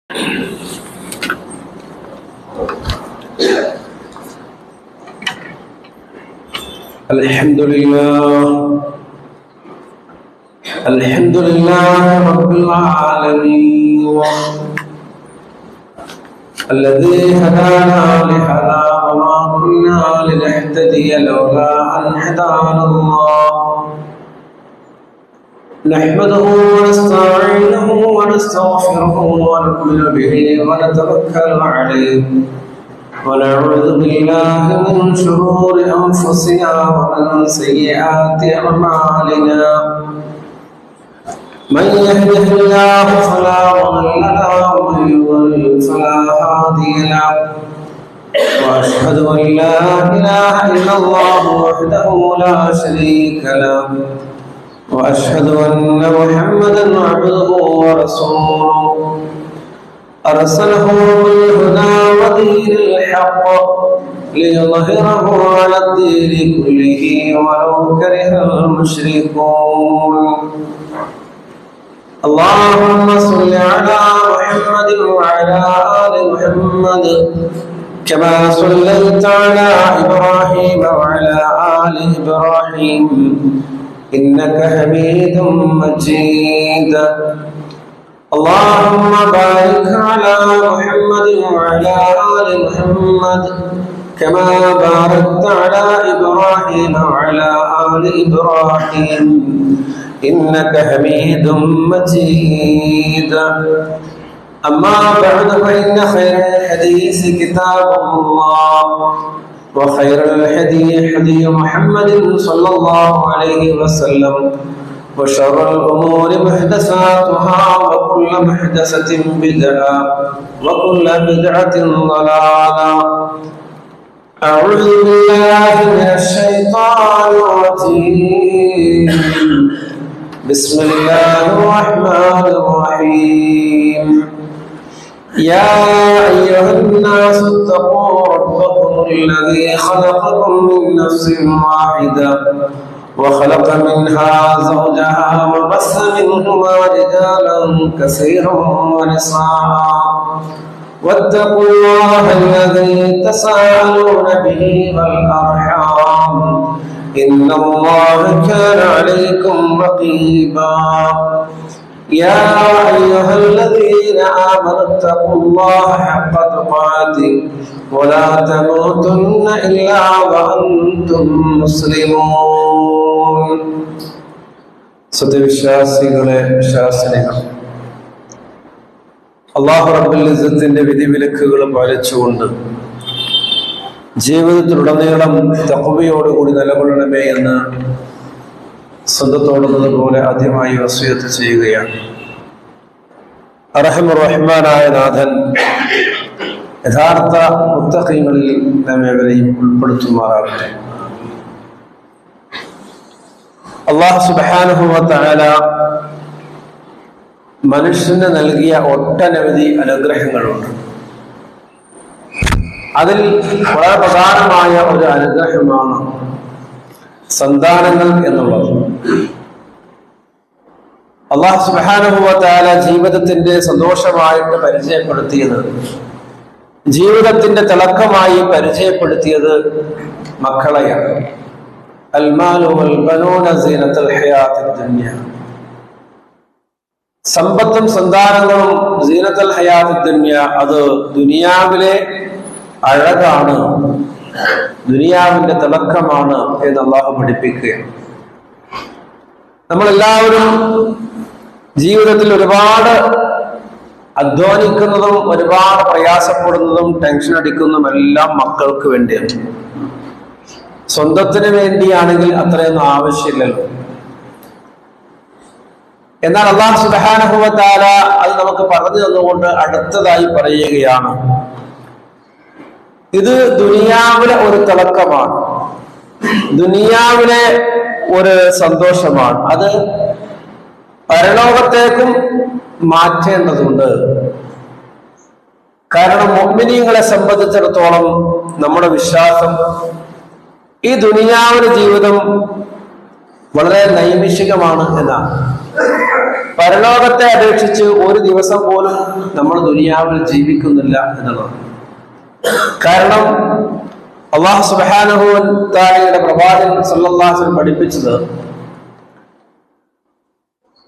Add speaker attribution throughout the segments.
Speaker 1: الحمد لله رب العالمين الذي هدانا لهذا وما كنا لنهتدي لولا أن هدانا الله نحمده ونستعينه ونستغفره ونؤمن به ونتوكل عليه ونعوذ بالله من شرور أنفسنا ومن سيئات أعمالنا من يهده الله فلا مضل له ومن يضلل فلا هادي له وأشهد أن لا إله إلا الله وحده لا شريك له وأشهد أن محمدا عبده ورسوله أرسله بالهدى ودين الحق ليظهره على الدين كله ولو كره المشركون اللهم صل على محمد وعلى آل محمد كما صليت على إبراهيم وعلى آل إبراهيم إنك حميد مجيد اللهم بارك على محمد وعلى آل محمد كما باركت على إبراهيم وعلى آل إبراهيم إنك حميد مجيد أما بعد فإن خير الحديث كتاب الله وخير الهدي هدي محمد صلى الله عليه وسلم وشر الأمور محدثاتها وكل محدثة بدعة وكل بدعة ضلالة أعوذ بالله من الشيطان الرجيم بسم الله الرحمن الرحيم يا أيها الناس اتقوا ربكم الذي خلقكم من نفس واحدة وخلق منها زوجها وبث منهما رجالا كثيرا ونساء واتقوا الله الذي تساءلون به والأرحام إن الله كان عليكم رقيبا يا أيها الذين آمنوا اتقوا الله حق تقاته ولا تموتن إلا وأنتم مسلمون സത്യവിശ്വാസികളെ വിശ്വാസിനികൾ അല്ലാഹു റബ്ബുൽ ഇസ്സത്തിന്റെ വിധിവിലക്കുകൾ പാലിച്ചുകൊണ്ട് ജീവിതത്തിലുടനീളം തഖ്വയോടുകൂടി നിലകൊള്ളണമേ എന്ന് സ്വന്തത്തോടുന്നതുപോലെ ആദ്യമായി വസിയത്ത് ചെയ്യുകയാണ്. അർഹമുർ റഹ്മാനായ നാഥൻ യഥാർത്ഥ മുത്തഖീങ്ങളിൽ നമ്മേവരെയും ഉൾപ്പെടുത്തുമാറാകട്ടെ. അല്ലാഹു സുബ്ഹാനഹു വ തആല മനുഷ്യന് നൽകിയ ഒട്ടനവധി അനുഗ്രഹങ്ങളുണ്ട്. അതിൽ വളരെ പ്രധാനമായ ഒരു അനുഗ്രഹമാണ് സന്താനങ്ങൾ എന്നുള്ളത്. അല്ലാഹു സുബ്ഹാനഹു വ തആല ജീവിതത്തിന്റെ സന്തോഷമായിട്ട് പരിചയപ്പെടുത്തിയത്, ജീവിതത്തിന്റെ തിളക്കമായി പരിചയപ്പെടുത്തിയത് മക്കളെയാണ്. അൽമാലു വൽ ബനൂന സീനത്തുൽ ഹയാത്തിദ് ദുനിയ. സമ്പത്തും സന്താനങ്ങളും സീനത്തുൽ ഹയാത്തിദ് ദുനിയ, അത് ദുനിയാവിലെ അഴകാണ്, ദുനിയാവിന്റെ തിളക്കമാണ് എന്ന് അല്ലാഹു പഠിപ്പിക്കുകയാണ്. നമ്മളെല്ലാവരും ജീവിതത്തിൽ ഒരുപാട് അധ്വാനിക്കുന്നതും ഒരുപാട് പ്രയാസപ്പെടുന്നതും ടെൻഷൻ അടിക്കുന്നതും എല്ലാം മക്കൾക്ക് വേണ്ടിയാണ്. സ്വന്തത്തിന് വേണ്ടിയാണെങ്കിൽ അത്രയൊന്നും ആവശ്യമില്ലല്ലോ. എന്നാൽ അല്ലാഹു സുബ്ഹാനഹു വ തആല അത് നമുക്ക് പറഞ്ഞു തന്നുകൊണ്ട് അടുത്തതായി പറയുകയാണ്, ഇത് ദുനിയാവിലെ ഒരു തിളക്കമാണ്, ദുനിയാവിലെ ഒരു സന്തോഷമാണ്, അത് പരലോകത്തേക്കും മാറ്റേണ്ടതുണ്ട്. കാരണം മുഅ്മിനീങ്ങളെ സംബന്ധിച്ചിടത്തോളം നമ്മുടെ വിശ്വാസം ഈ ദുനിയാവിലെ ജീവിതം വളരെ നൈമിഷികമാണ് എന്നാണ്. പരലോകത്തെ അപേക്ഷിച്ച് ഒരു ദിവസം പോലും നമ്മൾ ദുനിയാവിൽ ജീവിക്കുന്നില്ല എന്നുള്ളത്. കാരണം അല്ലാഹു സുബ്ഹാനഹു വ തആലയുടെ പ്രവാചകൻ സല്ലല്ലാഹു അലൈഹി വസല്ലം പഠിപ്പിച്ചത്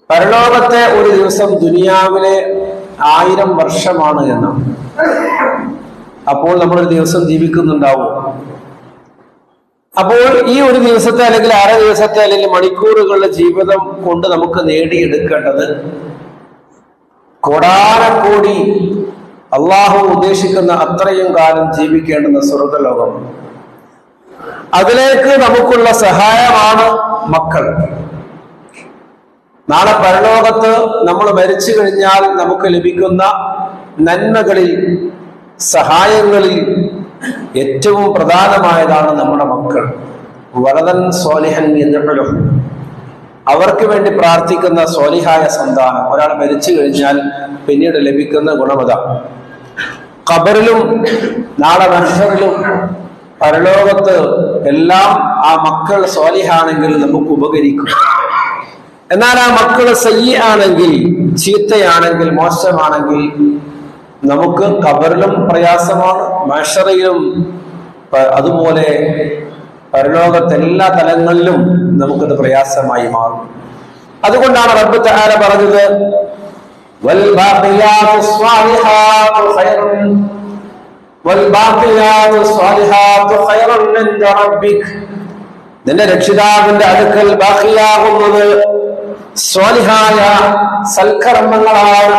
Speaker 1: പരലോകത്തെ ഒരു ദിവസം ദുനിയാവിലെ 1000 വർഷമാണ് എന്നാണ്. അപ്പോൾ നമ്മളൊരു ദിവസം ജീവിക്കുന്നുണ്ടാവും. അപ്പോൾ ഈ ഒരു ദിവസത്തെ അല്ലെങ്കിൽ അര ദിവസത്തെ അല്ലെങ്കിൽ മണിക്കൂറുകളുടെ ജീവിതം കൊണ്ട് നമുക്ക് നേടിയെടുക്കേണ്ടത് കോടാനക്കോടി അള്ളാഹു ഉദ്ദേശിക്കുന്ന അത്രയും കാലം ജീവിക്കേണ്ടുന്ന സ്വർഗലോകം. അതിലേക്ക് നമുക്കുള്ള സഹായമാണ് മക്കൾ. നാളെ പരലോകത്ത് നമ്മൾ മരിച്ചു കഴിഞ്ഞാൽ നമുക്ക് ലഭിക്കുന്ന നന്മകളിൽ, സഹായങ്ങളിൽ ഏറ്റവും പ്രധാനമായതാണ് നമ്മുടെ മക്കൾ. വലദൻ സ്വാലിഹൻ യദ്ഉ, അവർക്ക് വേണ്ടി പ്രാർത്ഥിക്കുന്ന സ്വാലിഹായ സന്താനം. ഒരാൾ മരിച്ചു കഴിഞ്ഞാൽ പിന്നീട് ലഭിക്കുന്ന ഗുണമത ഖബറിലും നാളെ മഹ്ശറിലും പരലോകത്ത് എല്ലാം ആ മക്കൾ സ്വാലിഹാണെങ്കിൽ നമുക്ക് ഉപകരിക്കും. എന്നാൽ ആ മക്കൾ സയ്യി ആണെങ്കിൽ, ചീത്തയാണെങ്കിൽ, മോശമാണെങ്കിൽ നമുക്ക് ഖബറിലും പ്രയാസമാണ്, മഹ്ശറിലും അതുപോലെ പരലോകത്തെ എല്ലാ തലങ്ങളിലും നമുക്കത് പ്രയാസമായി മാറും. അതുകൊണ്ടാണ് റബ്ബ് തആല പറഞ്ഞത് നിന്റെ രക്ഷിതാവിന്റെ അടുക്കൽ ബാഖിയാകുന്നത് സ്വാലിഹായ സൽക്കർമ്മങ്ങളാണ്.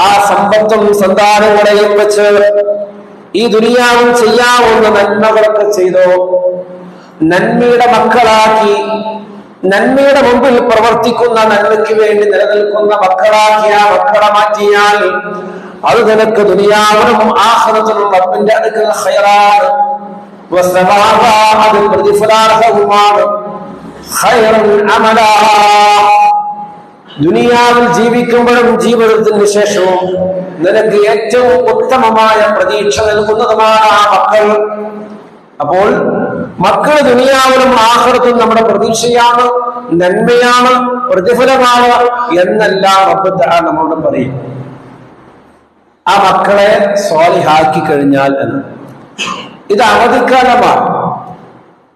Speaker 1: ആ സമ്പത്തും സന്താനങ്ങളെയും വെച്ച് ഈ ദുനിയാവിൽ ചെയ്യാവുന്ന നന്മകളൊക്കെ ചെയ്തോ, നന്മയുടെ മക്കളാക്കി, നന്മയുടെ മുമ്പിൽ പ്രവർത്തിക്കുന്ന, നന്മയ്ക്ക് വേണ്ടി നിലനിൽക്കുന്ന മക്കളാക്കി ആ മക്കളെ മാറ്റിയാൽ അത് നിനക്ക് ദുനിയാവിനും ആഖിറത്തിനും റബ്ബിന്റെ അടുക്കൽ ഖൈറാണ്, അത് പ്രതിഫലാർഹവുമാണ്. ഖൈറൻ അമലാ, ദുനിയാവിൽ ജീവിക്കുമ്പോഴും ജീവിതത്തിന് ശേഷവും നിനക്ക് ഏറ്റവും ഉത്തമമായ പ്രതീക്ഷ നൽകുന്നതുമാണ് ആ മക്കൾ. അപ്പോൾ മക്കൾ ദുനിയാവിലും ആഖിറത്തും നമ്മുടെ പ്രതീക്ഷയാണ്, നന്മയാണ്, പ്രതിഫലമാണ് എന്നെല്ലാം റബ്ബ് തആല നമ്മോട് പറയും. ആ മക്കളെ സ്വാലിഹാക്കി കഴിഞ്ഞാൽ എന്ന്. ഇത് അവധിക്കാലമാണ്.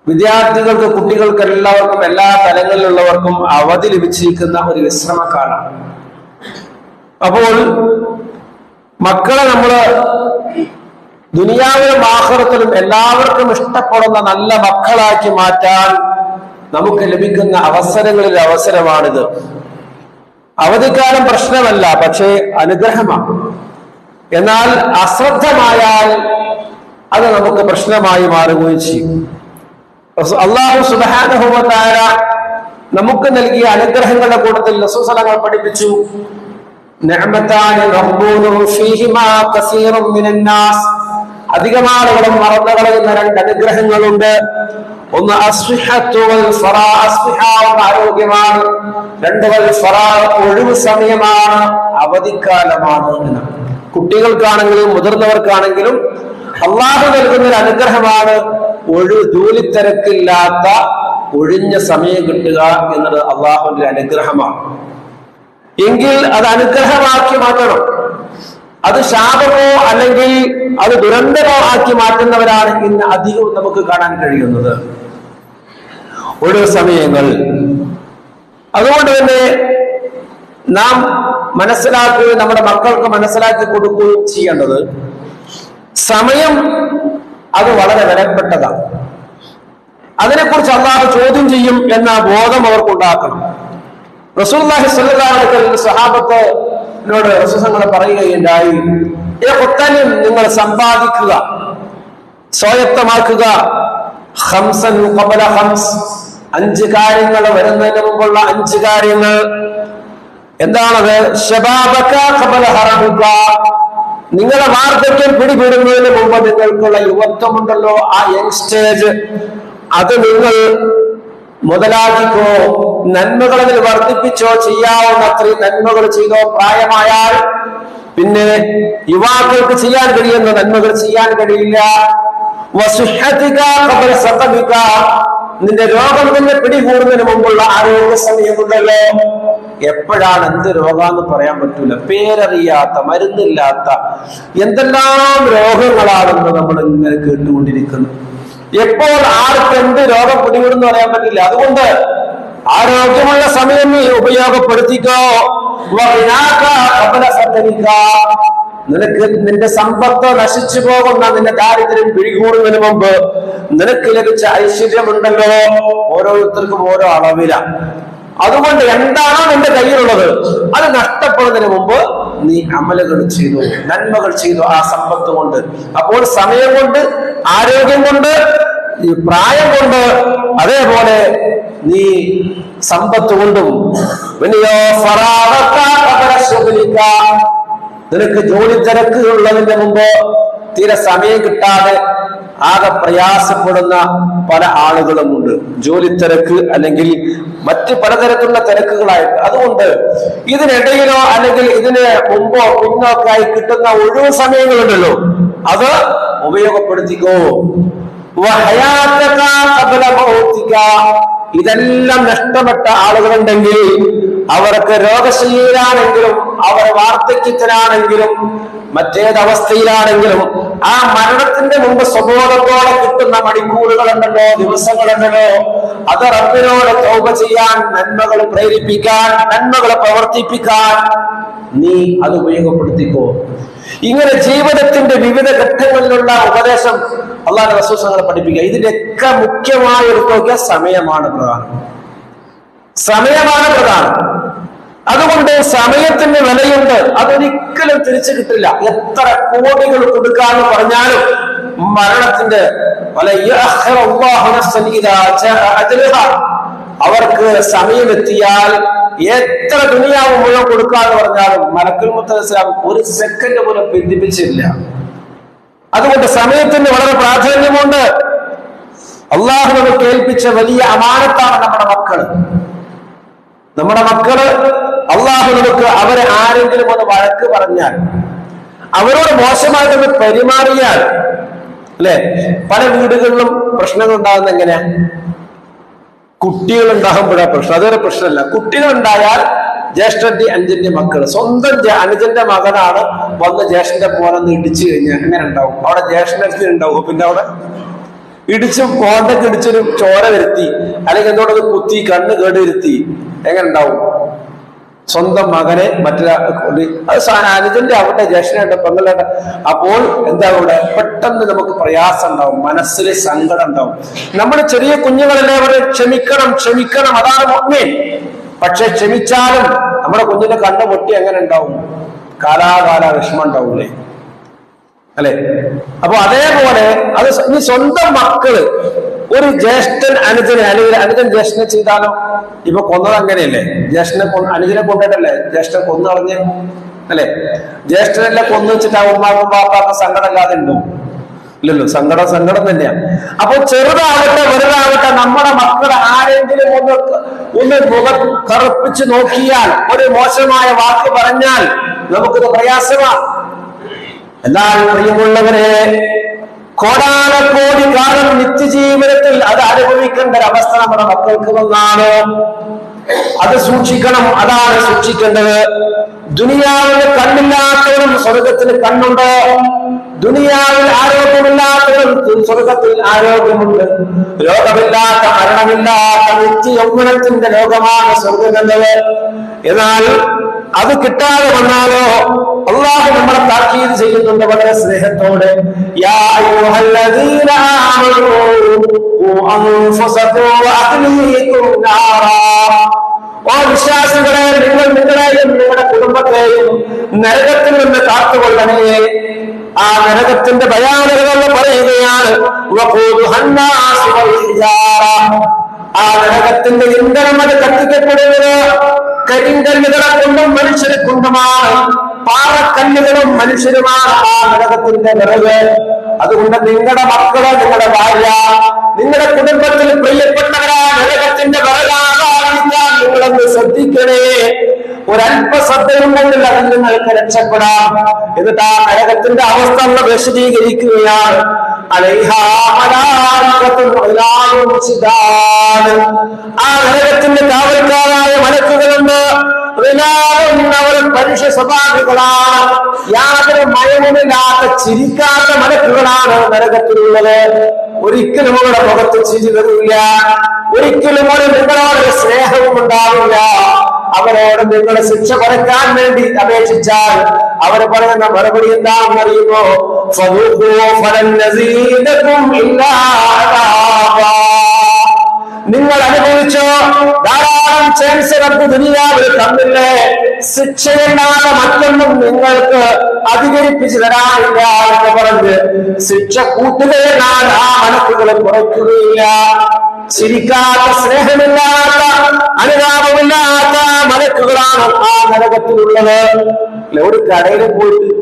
Speaker 1: വിദ്യാർത്ഥികൾക്ക്, കുട്ടികൾക്ക് എല്ലാവർക്കും, എല്ലാ തലങ്ങളിലുള്ളവർക്കും അവധി ലഭിച്ചിരിക്കുന്ന ഒരു വിശ്രമകാലം. അപ്പോൾ മക്കളെ നമ്മള് ദുനിയാവിലും ആഖിറത്തിലും എല്ലാവർക്കും ഇഷ്ടപ്പെടുന്ന നല്ല മക്കളാക്കി മാറ്റാൻ നമുക്ക് ലഭിക്കുന്ന അവസരങ്ങളിൽ അവസരമാണിത്. അവധിക്കാലം പ്രശ്നമല്ല, പക്ഷേ അനുഗ്രഹമാണ്. എന്നാൽ അശ്രദ്ധമായാൽ അത് നമുക്ക് പ്രശ്നമായി മാറുകയും ചെയ്യും. അല്ലാഹു സുബ്ഹാനഹു വ തആല നമുക്ക് നൽകിയ അനുഗ്രഹങ്ങളുടെ കൂട്ടത്തിൽ റസൂൽ സല്ലല്ലാഹു പഠിപ്പിച്ചു, നിഅമതാനി മഖ്ബൂനു ഫീഹിമാ കസീറുൻ മിനൻ നാസ്, അധികം ആളുകളും മറന്നു കളയുന്ന 2 അനുഗ്രഹങ്ങളുണ്ട്. ഒന്ന് അസ്വിഹത്തു വൽ ഫറാ, ആരോഗ്യമാണ്. 2 വൽ ഫറാ, ഒഴിവ് സമയമാണ്, അവധിക്കാലമാണ് എന്ന്. കുട്ടികൾക്കാണെങ്കിലും മുതിർന്നവർക്കാണെങ്കിലും അല്ലാഹു നൽകുന്ന ഒരു അനുഗ്രഹമാണ് ജോലിത്തിരക്കില്ലാത്ത ഒഴിഞ്ഞ സമയം കിട്ടുക എന്നത് അള്ളാഹുവിന്റെ അനുഗ്രഹമാണ്. എങ്കിൽ അത് അനുഗ്രഹമാക്കി മാറ്റണം. അത് ശാപമോ അല്ലെങ്കിൽ അത് ദുരന്തമോ ആക്കി മാറ്റുന്നവരാണ് ഇന്ന് അധികവും നമുക്ക് കാണാൻ കഴിയുന്നത്, ഒഴിവ് സമയങ്ങൾ. അതുകൊണ്ട് തന്നെ നാം മനസ്സിലാക്കുകയും നമ്മുടെ മക്കൾക്ക് മനസ്സിലാക്കി കൊടുക്കുകയും ചെയ്യേണ്ടത്, സമയം അത് വളരെ വിലപ്പെട്ടതാണ്. അതിനെക്കുറിച്ച് അല്ലാഹു ചോദ്യം ചെയ്യും എന്ന ബോധം അവർക്കുണ്ടാക്കണം. റസൂലുള്ളാഹി സ്വല്ലല്ലാഹു അലൈഹി വസല്ലം സ്വഹാബത്തിനോട് റസൂലുള്ളാഹി പറയുകയുണ്ടായി, നിങ്ങൾ സമ്പാദിക്കുക, സ്വായത്തമാക്കുക, ഖംസൻ ഖബല ഖംസ്, 5 കാര്യങ്ങൾ വരുന്നതിന് മുമ്പുള്ള 5 കാര്യങ്ങൾ. എന്താണത്? ശബാബക ഖബല ഹറമുക, നിങ്ങളുടെ വാർദ്ധക്യം പിടിപെടുന്നതിന് മുമ്പ് നിങ്ങൾക്കുള്ള യുവത്വമുണ്ടല്ലോ, ആ യങ് സ്റ്റേജ്, അത് നിങ്ങൾ മുതലാക്കിക്കോ, നന്മകളിൽ വർദ്ധിപ്പിച്ചോ, ചെയ്യാവുന്ന അത്രയും നന്മകൾ ചെയ്തോ. പ്രായമായാൽ പിന്നെ യുവാക്കൾക്ക് ചെയ്യാൻ കഴിയുന്ന നന്മകൾ ചെയ്യാൻ കഴിയില്ല. വസുഹ്ഹതിക ഖബല സഖമിക, നിന്റെ രോഗം നിന്നെ പിടികൂടുന്നതിന് മുമ്പുള്ള ആരോഗ്യ സമയമുണ്ടല്ലോ, എപ്പോഴാണ് എന്ത് രോഗാന്ന് പറയാൻ പറ്റൂല. പേരറിയാത്ത, മരുന്നില്ലാത്ത എന്തെല്ലാം രോഗങ്ങളാണെന്ന് നമ്മൾ ഇങ്ങനെ കേട്ടുകൊണ്ടിരിക്കുന്നു. എപ്പോൾ ആർക്ക് എന്ത് രോഗം പിടികൂടുന്നു പറയാൻ പറ്റില്ല. അതുകൊണ്ട് ആരോഗ്യമുള്ള സമയം നീ ഉപയോഗപ്പെടുത്തിക്കോ. നിനക്ക് നിന്റെ സമ്പത്ത് നശിച്ചു പോകുന്ന, നിന്റെ ദാരിദ്ര്യം പിടികൂടുന്നതിന് മുമ്പ് നിനക്ക് ലഭിച്ച ഐശ്വര്യമുണ്ടല്ലോ, ഓരോരുത്തർക്കും ഓരോ അളവിലാണ്. അതുകൊണ്ട് എന്താണോ നിന്റെ കയ്യിലുള്ളത് അത് നഷ്ടപ്പെടുന്നതിന് മുമ്പ് നീ അമലുകൾ ചെയ്തു, നന്മകൾ ചെയ്തു ആ സമ്പത്ത് കൊണ്ട്. അപ്പോൾ സമയം കൊണ്ട്, ആരോഗ്യം കൊണ്ട്, പ്രായം കൊണ്ട്, അതേപോലെ നീ സമ്പത്ത് കൊണ്ടും നിനക്ക് ജോലി തിരക്ക് ഉള്ളതിന്റെ മുമ്പ് തീരെ സമയം കിട്ടാതെ ആകെ പ്രയാസപ്പെടുന്ന പല ആളുകളുമുണ്ട്. ജോലി തിരക്ക് അല്ലെങ്കിൽ മറ്റ് പലതരത്തിലുള്ള തിരക്കുകളായിട്ട്. അതുകൊണ്ട് ഇതിനിടയിലോ അല്ലെങ്കിൽ ഇതിന് മുമ്പോ പിന്നോക്കെ ആയി കിട്ടുന്ന ഒഴിവ് സമയങ്ങളുണ്ടല്ലോ, അത് ഉപയോഗപ്പെടുത്തിക്കോ. ഇതെല്ലാം നഷ്ടപ്പെട്ട ആളുകളുണ്ടെങ്കിൽ, അവർക്ക് രോഗശീലാണെങ്കിലും അവർ വാർദ്ധക്യത്തിലാണെങ്കിലും മറ്റേതവസ്ഥയിലാണെങ്കിലും ആ മരണത്തിന്റെ മുമ്പ് സ്വബോധത്തോടെ കിട്ടുന്ന മണിക്കൂറുകളുണ്ടല്ലോ, ദിവസങ്ങളുണ്ടല്ലോ, അത് റബ്ബിനോട് തൗബ ചെയ്യാൻ, നന്മകൾ പ്രേരിപ്പിക്കാൻ, നന്മകൾ പ്രവർത്തിപ്പിക്കാൻ നീ അത് ഉപയോഗപ്പെടുത്തിക്കോ. ഇങ്ങനെ ജീവിതത്തിന്റെ വിവിധ ഘട്ടങ്ങളിലുള്ള ഉപദേശം അള്ളാഹുവിന്റെ റസൂൽ സല്ലല്ലാഹു പഠിപ്പിക്കുക. ഇതിന്റെയൊക്കെ മുഖ്യമായ ഒരു നോക്കിയ സമയമാണ് പ്രധാനം. സമയമാണ് പ്രധാനം. അതുകൊണ്ട് സമയത്തിന് വിലയുണ്ട്, അതൊരിക്കലും തിരിച്ചു കിട്ടില്ല. എത്ര കോടികൾ കൊടുക്കാന്ന് പറഞ്ഞാലും മരണത്തിന്റെ അവർക്ക് സമയമെത്തിയാൽ എത്ര ദുനിയാവ് മുഴുവൻ കൊടുക്കാന്ന് പറഞ്ഞാലും മലക്കുൽ മുത്തലിസ്ലാം ഒരു സെക്കൻഡ് പോലും ബന്ധിപ്പിച്ചില്ല. അതുകൊണ്ട് സമയത്തിന് വളരെ പ്രാധാന്യമുണ്ട്. അള്ളാഹു നമുക്ക് ഏൽപ്പിച്ച വലിയ അമാനത്താണ് നമ്മുടെ മക്കള്. നമ്മുടെ മക്കള് അള്ളാഹു നമുക്ക് അവരെ ആരെങ്കിലും ഒന്ന് വഴക്ക് പറഞ്ഞാൽ, അവരോട് മോശമായിട്ടൊന്ന് പെരുമാറിയാൽ, അല്ലെ, പല വീടുകളിലും പ്രശ്നങ്ങൾ ഉണ്ടാകുന്ന എങ്ങനെയാ? കുട്ടികൾ ഉണ്ടാകുമ്പോഴാ പ്രശ്നം. അതൊരു പ്രശ്നമല്ല. കുട്ടികൾ ഉണ്ടായാൽ ജ്യേഷ്ഠന്റെ അനുജന്റെ മക്കള്, സ്വന്തം അനുജന്റെ മകനാണ് വന്ന് ജ്യേഷ്ഠന്റെ പോലെന്ന് ഇടിച്ചു കഴിഞ്ഞാൽ എങ്ങനെ ഉണ്ടാവും? അവിടെ ജ്യേഷ്ഠന് ഉണ്ടാവും. പിന്നെ അവിടെ ഇടിച്ചും കോണ്ടൊക്കെ ഇടിച്ചൊരു ചോര വരുത്തി അല്ലെങ്കിൽ എന്തോടത് കുത്തി കണ്ണ് കേട് വരുത്തി എങ്ങനെ ഉണ്ടാവും? സ്വന്തം മകനെ മറ്റൊരാ അനുജന്റെ അവിടെ ജ്യേഷ്ഠനായിട്ട് പെങ്ങളുടെ. അപ്പോൾ എന്താ ഇവിടെ പെട്ടെന്ന് നമുക്ക് പ്രയാസം ഉണ്ടാവും, മനസ്സിൽ സങ്കടം ഉണ്ടാവും. നമ്മുടെ ചെറിയ കുഞ്ഞുങ്ങളല്ലേ അവരെ ക്ഷമിക്കണം ക്ഷമിക്കണം, അതാണ് മുഅ്മിൻ. പക്ഷെ ക്ഷമിച്ചാലും നമ്മുടെ കുഞ്ഞിന്റെ കണ്ണ് പൊട്ടി എങ്ങനെ ഉണ്ടാവും? കാലാകാല വിഷമം ഉണ്ടാവൂലേ, അല്ലെ? അപ്പൊ അതേപോലെ അത് ഈ സ്വന്തം മക്കള് ഒരു ജ്യേഷ്ഠൻ അനുജനെ അല്ലെങ്കിൽ അനുജൻ ജ്യേഷ്ഠനെ ചെയ്താലോ? ഇപ്പൊ കൊന്നത് അങ്ങനെയല്ലേ? ജ്യേഷ്ഠനെ അനുജനെ കൊണ്ടിട്ടല്ലേ ജ്യേഷ്ഠൻ കൊന്നു കളഞ്ഞ്, അല്ലെ? ജ്യേഷ്ഠനെല്ലാം കൊന്നു വെച്ചിട്ട് ആ ഉമ്മാക്കും പാപ്പാക്കും സങ്കടം ഇല്ലാതെ ഉണ്ടോ? ഇല്ലല്ലോ. സങ്കടം തന്നെയാണ്. അപ്പൊ ചെറുതാവട്ടെ വലുതാവട്ടെ നമ്മുടെ മക്കളെ ആരെങ്കിലും ഒന്ന് മുഖം കറുപ്പിച്ച് നോക്കിയാൽ, ഒരു മോശമായ വാക്ക് പറഞ്ഞാൽ നമുക്കിത് പ്രയാസമാണ്. എന്നാൽ പ്രിയമുള്ളവരെ, കോടാനക്കോടി കാലം നിത്യജീവിതത്തിൽ അത് അനുഭവിക്കേണ്ട ഒരവസ്ഥ നമ്മുടെ മക്കൾക്ക് വന്നാണ്. അത് സൂക്ഷിക്കണം. അതാണ് സൂക്ഷിക്കേണ്ടത്. ദുനിയാവിന് കണ്ണില്ലാത്തവരും സ്വർഗത്തിന് കണ്ണുണ്ട്. ദുനിയാവിൽ ആരോഗ്യമില്ലാത്തവരും സ്വർഗത്തിൽ ആരോഗ്യമുണ്ട്. രോഗമില്ലാത്ത, മരണമില്ലാത്ത നിത്യ യൗവനത്തിന്റെ ലോകമാണ് സ്വർഗം എന്നത്. എന്നാൽ അത് കിട്ടാതെ വന്നാലോ അള്ളാഹു നമ്മളെ താക്കീത് ചെയ്യുന്നുണ്ട് വളരെ സ്നേഹത്തോടെ. യാ അയ്യുഹല്ലദീന ആമനൂ ഖൂ അൻഫുസകും വഅഹ്ലീകും നാറാ. ഓ വിശ്വാസികളെ, നിങ്ങൾ നിങ്ങളെയും നിങ്ങളുടെ കുടുംബത്തെയും നരകത്തിൽ നിന്ന് കാത്തുകൊള്ളണേ. ആ നരകത്തിന്റെ ഭയാനകത പറയുകയാണ്. ആ നരകത്തിന്റെ ഇന്ധനം അത് കത്തിക്കപ്പെടുന്നത് കരിങ്കല്ലുകളെ കൊണ്ടും മനുഷ്യരെ കൊണ്ടുമാണ്. പാറക്കല്ലുകളും മനുഷ്യരുമാണ് ആ നരകത്തിന്റെ വിറക്. അതുകൊണ്ട് നിങ്ങളുടെ മക്കള്, നിങ്ങളുടെ ഭാര്യ, നിങ്ങളുടെ കുടുംബത്തിൽ പ്രിയപ്പെട്ടവരാ നരകത്തിന്റെ വിറകാകാതിരിക്കാൻ നിങ്ങളൊന്ന് ശ്രദ്ധിക്കണേ. ഒരല്പ ശ്രദ്ധയുണ്ടെങ്കിൽ അതിൽ നിങ്ങൾക്ക് രക്ഷപ്പെടാം. എന്നിട്ട് ആ നരകത്തിന്റെ അവസ്ഥ വിശദീകരിക്കുകയാണ്. ആ നരകത്തിന്റെ കാവൽക്കാരായ മലക്കുകളുണ്ട്. അവർ മനുഷ്യ സ്വഭാവികളാണ്. യാതൊരു മയവുമില്ലാത്ത ചിരിക്കാത്ത മലക്കുകളാണ് നരകത്തിലുള്ളത്. ഒരിക്കലും അവരുടെ മുഖത്ത് ചിരി വരില്ല. ഒരിക്കലും ഒരു നിങ്ങളോട് സ്നേഹവും ഉണ്ടാവില്ല. അവരോട് നിങ്ങളെ ശിക്ഷ കുറയ്ക്കാൻ വേണ്ടി അപേക്ഷിച്ചാൽ അവർ പറയുന്ന മറുപടി എന്താണെന്ന് അറിയുമോ? നിങ്ങൾ അനുഭവിച്ചോ, ധാരാളം ചാൻസ് റബ്ബ് ദുനിയാവിൽ തന്നില്ലേ, ശിക്ഷയില്ലാതെ മറ്റൊന്നും നിങ്ങൾക്ക് അധികരിപ്പിച്ചു തരാനില്ല എന്ന് പറഞ്ഞ് ശിക്ഷ കൂട്ടുകയെന്നാൽ ആ മലക്കുകളെ കുറയ്ക്കുകയില്ല. ചിരിക്കാത്ത, സ്നേഹമില്ലാത്ത, അനുതാപമില്ലാത്ത മലക്കുകളാണ് ആ നരകത്തിലുള്ളത്. ഒരു കടയിൽ പോയിട്ട്